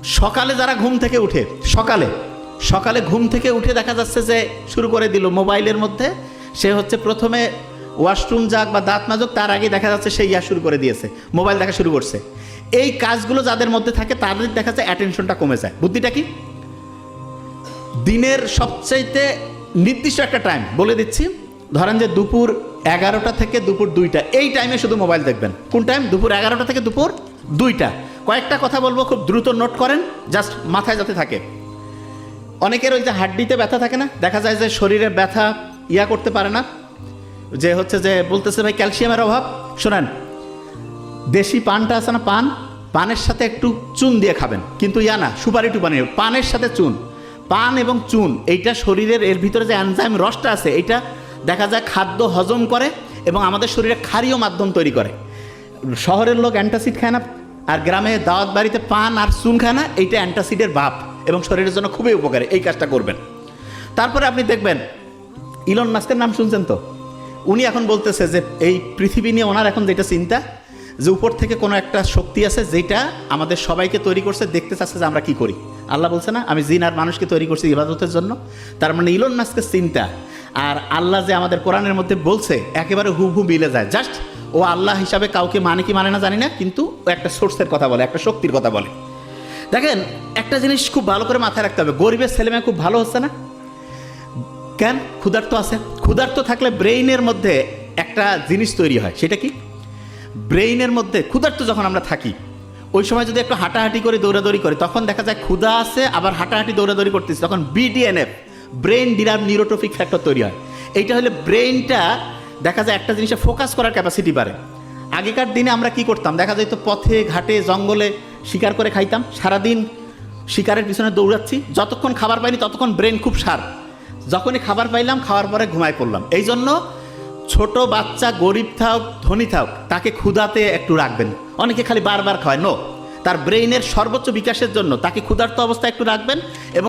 সকালে যারা ঘুম থেকে উঠে, সকালে ঘুম থেকে উঠে দেখা যাচ্ছে যে শুরু করে দিল মোবাইলের মধ্যে, সে হচ্ছে প্রথমে ওয়াশরুম যাক বা দাঁত মাজুক, তার আগে দেখা যাচ্ছে সে শুরু করে দিয়েছে, মোবাইল দেখা শুরু করছে। এই কাজগুলো যাদের মধ্যে থাকে তাদের দেখা যায় অ্যাটেনশনটা কমে যায়। বুদ্ধিটা কি? দিনের সবচাইতে নির্দিষ্ট একটা টাইম বলে দিচ্ছি, ধরেন যে দুপুর 11টা থেকে দুপুর 2টা, এই টাইমে শুধু মোবাইল দেখবেন। কোন টাইম? দুপুর 11টা থেকে দুপুর 2টা। কয়েকটা কথা বলবো, খুব দ্রুত নোট করেন, জাস্ট মাথায় যাতে থাকে। অনেকের ওই যে হাড্ডিতে ব্যথা থাকে না, দেখা যায় যে শরীরে ব্যথা করতে পারে না, যে হচ্ছে যে বলতেছে ভাই ক্যালসিয়ামের অভাব। শোনেন, দেশি পানটা আছে না, পানের সাথে একটু চুন দিয়ে খাবেন, কিন্তু না সুপারি টুপানি, পানের সাথে চুন। পান এবং চুন এইটা শরীরের এর ভিতরে যে এনজাইম রসটা আছে, এইটা দেখা যায় খাদ্য হজম করে এবং আমাদের শরীরে ক্ষারীয় মাধ্যম তৈরি করে। শহরের লোক অ্যান্টাসিড খায় না, আর গ্রামে দাওয়াত বাড়িতে পান আর চুন খায় না, এইটা অ্যান্টাসিডের ভাব এবং শরীরের জন্য খুবই উপকারী। এই কাজটা করবেন। তারপরে আপনি দেখবেন ইলন মাস্কের নাম শুনছেন তো, উনি এখন বলতেছে যে এই পৃথিবী নিয়ে ওনার এখন যেটা চিন্তা, যে উপর থেকে কোনো একটা শক্তি আছে যেটা আমাদের সবাইকে তৈরি করছে, দেখতে চাচ্ছে যে আমরা কি করি। আল্লাহ বলছে না, আমি জিন আর মানুষকে তৈরি করছি ইবাদতের জন্য। তার মানে ইলন মাস্কের চিন্তা আর আল্লাহ যে আমাদের কোরআনের মধ্যে বলছে একেবারে হুবহু মিলে যায়। জাস্ট ও আল্লাহ হিসাবে কাউকে মানে কি মানে না জানি না, কিন্তু ও একটা সোর্সের কথা বলে, একটা শক্তির কথা বলে। দেখেন, একটা জিনিস খুব ভালো করে মাথায় রাখতে হবে, গরিবের ছেলেমেয়ে খুব ভালো হচ্ছে না কেন? ক্ষুধার্ত আছে। ক্ষুধার্ত থাকলে ব্রেইনের মধ্যে একটা জিনিস তৈরি হয়, সেটা কি? ব্রেইনের মধ্যে ক্ষুধার্ত যখন আমরা থাকি, ওই সময় যদি একটু হাঁটাহাঁটি করে দৌড়াদৌড়ি করে, তখন দেখা যায় ক্ষুধা আছে, আবার হাঁটাহাঁটি দৌড়াদৌড়ি করতেছি, তখন BDNF, brain derived neurotrophic factor তৈরি হয়। এইটা হলে ব্রেইনটা দেখা যায় একটা জিনিসে ফোকাস করার ক্যাপাসিটি বাড়ে। আগেকার দিনে আমরা কি করতাম, দেখা যায় তো পথে ঘাটে জঙ্গলে শিকার করে খাইতাম, সারাদিন শিকারের পিছনে দৌড়াচ্ছি, যতক্ষণ খাবার পাইনি ততক্ষণ ব্রেন খুব শার্প, যখনই খাবার পাইলাম খাওয়ার পরে ঘুমায় পড়লাম। এই জন্য ছোট বাচ্চা গরিব থাক ধনী থাক, তাকে ক্ষুধাতে একটু রাখবেন। অনেকে খালি বারবার খায়, নো, তার ব্রেইনের সর্বোচ্চ বিকাশের জন্য তাকে ক্ষুধার্ত অবস্থায় একটু রাখবেন এবং